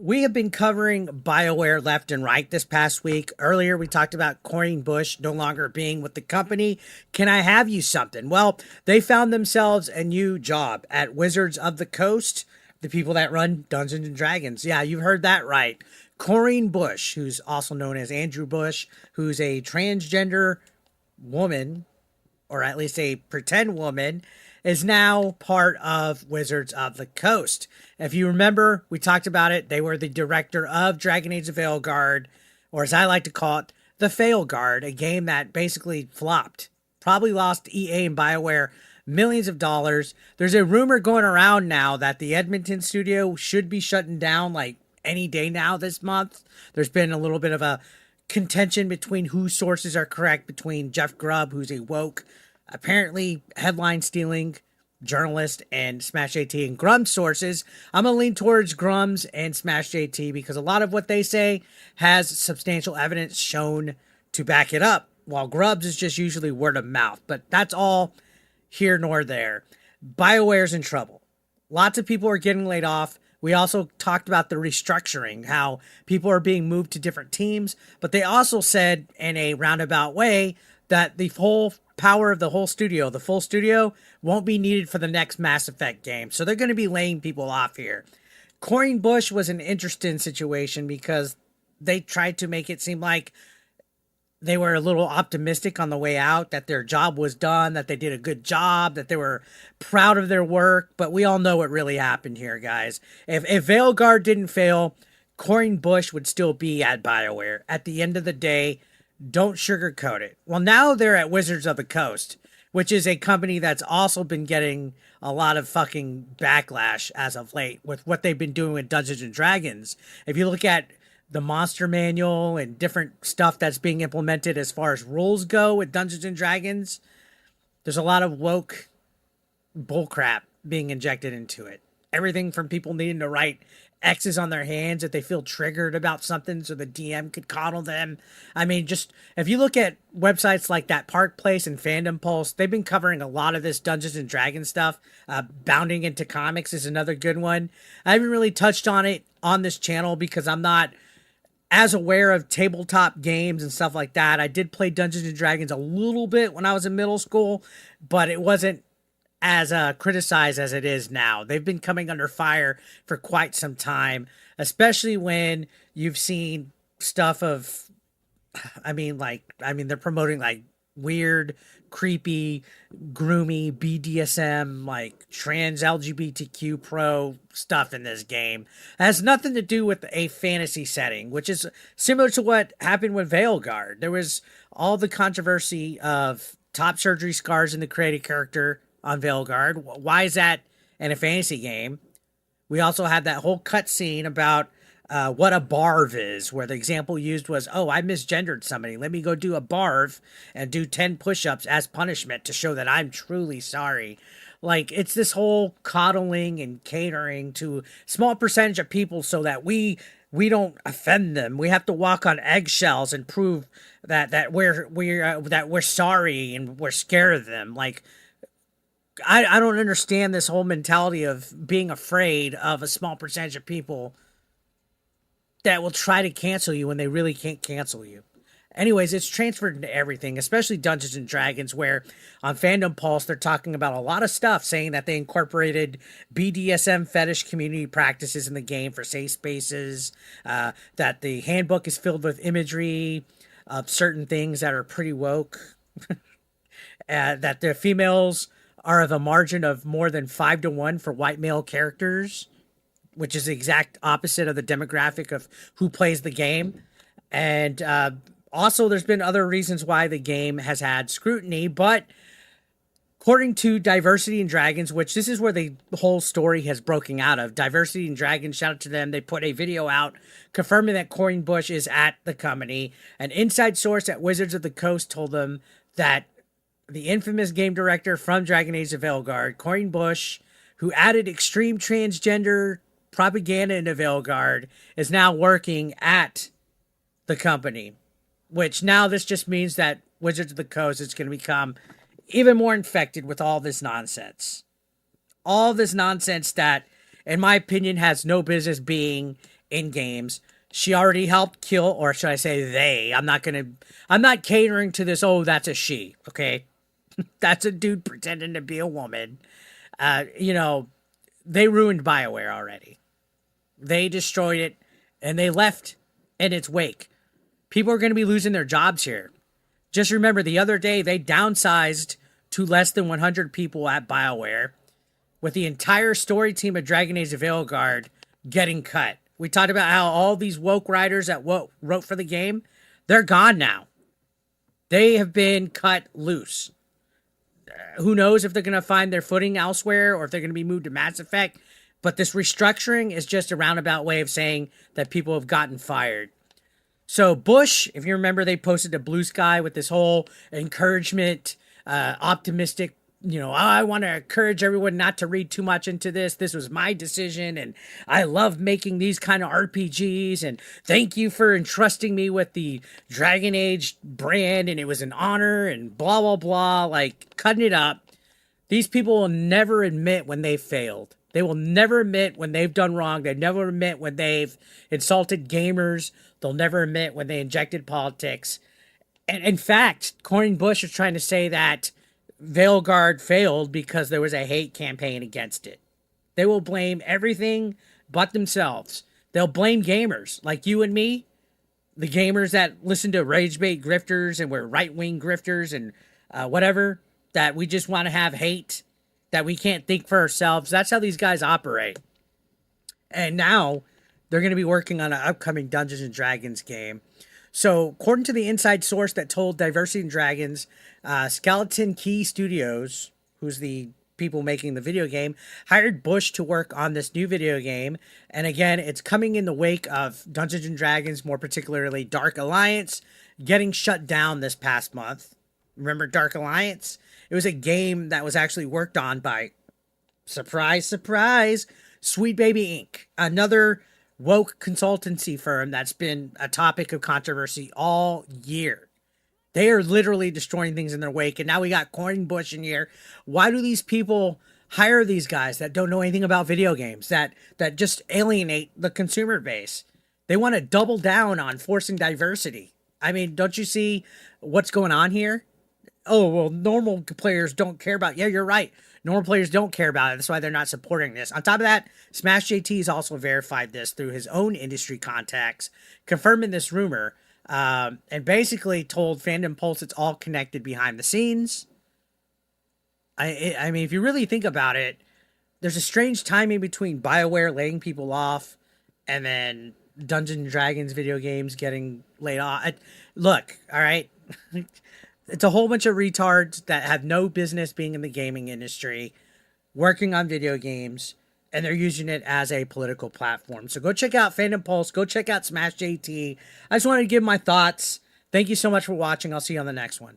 We have been covering BioWare left and right this past week. Earlier, we talked about Corinne Busche no longer being with the company. Can I have you something? Well, they found themselves a new job at Wizards of the Coast, the people that run Dungeons and Dragons. Yeah, you've heard that right. Corinne Busche, who's also known as Andrew Bush, who's a transgender woman, or at least a pretend woman, is now part of Wizards of the Coast. If you remember, we talked about it. They were the director of Dragon Age of Veilguard, or as I like to call it, the Veilguard, a game that basically flopped. Probably lost EA and BioWare millions of dollars. There's a rumor going around now that the Edmonton studio should be shutting down like any day now this month. There's been a little bit of a contention between whose sources are correct between Jeff Grubb, who's a woke, apparently headline stealing journalist, and Smash JT and Grum's sources. I'm going to lean towards Grum's and Smash JT because a lot of what they say has substantial evidence shown to back it up, while Grubb's is just usually word of mouth. But that's all here nor there. BioWare's in trouble. Lots of people are getting laid off. We also talked about the restructuring, how people are being moved to different teams, but they also said in a roundabout way that the whole power of the whole studio, the full studio, won't be needed for the next Mass Effect game. So they're going to be laying people off here. Corinne Busche was an interesting situation because they tried to make it seem like they were a little optimistic on the way out, that their job was done, that they did a good job, that they were proud of their work. But we all know what really happened here, guys. If Veilguard didn't fail, Corinne Busche would still be at BioWare. At the end of the day, don't sugarcoat it. Well, now they're at Wizards of the Coast, which is a company that's also been getting a lot of fucking backlash as of late with what they've been doing with Dungeons and Dragons. If you look at the monster manual and different stuff that's being implemented as far as rules go with Dungeons and Dragons, there's a lot of woke bullcrap being injected into it. Everything from people needing to write X's on their hands if they feel triggered about something so the DM could coddle them. I mean, just if you look at websites like that Park Place and Fandom Pulse, they've been covering a lot of this Dungeons and Dragons stuff. Bounding into Comics is another good one. I haven't really touched on it on this channel because I'm not as aware of tabletop games and stuff like that. I did play Dungeons and Dragons a little bit when I was in middle school, but it wasn't as criticized as it is now. They've been coming under fire for quite some time, especially when you've seen stuff of, they're promoting like weird, creepy, groomy BDSM, like trans LGBTQ pro stuff in this game. It has nothing to do with a fantasy setting, which is similar to what happened with Veilguard. There was all the controversy of top surgery scars in the created character on Veilguard. Why is that in a fantasy game? We also had that whole cutscene about what a barv is, where the example used was, oh, I misgendered somebody. Let me go do a barv and do 10 push-ups as punishment to show that I'm truly sorry. Like, it's this whole coddling and catering to small percentage of people so that we don't offend them. We have to walk on eggshells and prove that we're sorry and we're scared of them. Like, I don't understand this whole mentality of being afraid of a small percentage of people that will try to cancel you when they really can't cancel you. Anyways, it's transferred into everything, especially Dungeons and Dragons, where on Fandom Pulse, they're talking about a lot of stuff, saying that they incorporated BDSM fetish community practices in the game for safe spaces, that the handbook is filled with imagery of certain things that are pretty woke, that the females are of a margin of more than 5-1 for white male characters, which is the exact opposite of the demographic of who plays the game. And also, there's been other reasons why the game has had scrutiny, but according to Diversity in Dragons, which this is where the whole story has broken out of, Diversity in Dragons, shout out to them, they put a video out confirming that Corinne Busche is at the company. An inside source at Wizards of the Coast told them that the infamous game director from Dragon Age of Veilguard, Corinne Busche, who added extreme transgender propaganda into Veilguard, is now working at the company. Which now this just means that Wizards of the Coast is going to become even more infected with all this nonsense. All this nonsense that, in my opinion, has no business being in games. She already helped kill, or should I say they? I'm not catering to this, oh, that's a she, okay? That's a dude pretending to be a woman. You know, they ruined BioWare already. They destroyed it and they left in its wake. People are going to be losing their jobs here. Just remember the other day they downsized to less than 100 people at BioWare, with the entire story team of Dragon Age of Veilguard getting cut. We talked about how all these woke writers that wrote for the game, they're gone now. They have been cut loose. Who knows if they're going to find their footing elsewhere or if they're going to be moved to Mass Effect. But this restructuring is just a roundabout way of saying that people have gotten fired. So Bush, if you remember, they posted to Blue Sky with this whole encouragement, optimistic, I want to encourage everyone not to read too much into this. This was my decision, and I love making these kind of RPGs, and thank you for entrusting me with the Dragon Age brand, and it was an honor, and blah, blah, blah, like cutting it up. These people will never admit when they failed. They will never admit when they've done wrong. They never admit when they've insulted gamers. They'll never admit when they injected politics. And in fact, Corinne Busche is trying to say that Veilguard failed because there was a hate campaign against it. They will blame everything but themselves. They'll blame gamers like you and me, the gamers that listen to rage bait grifters and we're right-wing grifters and whatever, that we just want to have hate, that we can't think for ourselves. That's how these guys operate. And now they're going to be working on an upcoming Dungeons and Dragons game. So, according to the inside source that told Diversity and Dragons, Skeleton Key Studios, who's the people making the video game, hired Bush to work on this new video game. And again, it's coming in the wake of Dungeons and Dragons, more particularly Dark Alliance, getting shut down this past month. Remember Dark Alliance? It was a game that was actually worked on by, surprise, surprise, Sweet Baby Inc., another woke consultancy firm that's been a topic of controversy all year. They are literally destroying things in their wake. And now we got Corinne Busche in here. Why do these people hire these guys that don't know anything about video games, that just alienate the consumer base? They want to double down on forcing diversity. I mean, don't you see what's going on here? Oh, well, normal players don't care about it. Yeah, you're right. Normal players don't care about it. That's why they're not supporting this. On top of that, Smash JT has also verified this through his own industry contacts, confirming this rumor, and basically told Fandom Pulse it's all connected behind the scenes. I mean, if you really think about it, there's a strange timing between BioWare laying people off and then Dungeons and Dragons video games getting laid off. Look, all right? It's a whole bunch of retards that have no business being in the gaming industry, working on video games, and they're using it as a political platform. So go check out Fandom Pulse. Go check out Smash JT. I just wanted to give my thoughts. Thank you so much for watching. I'll see you on the next one.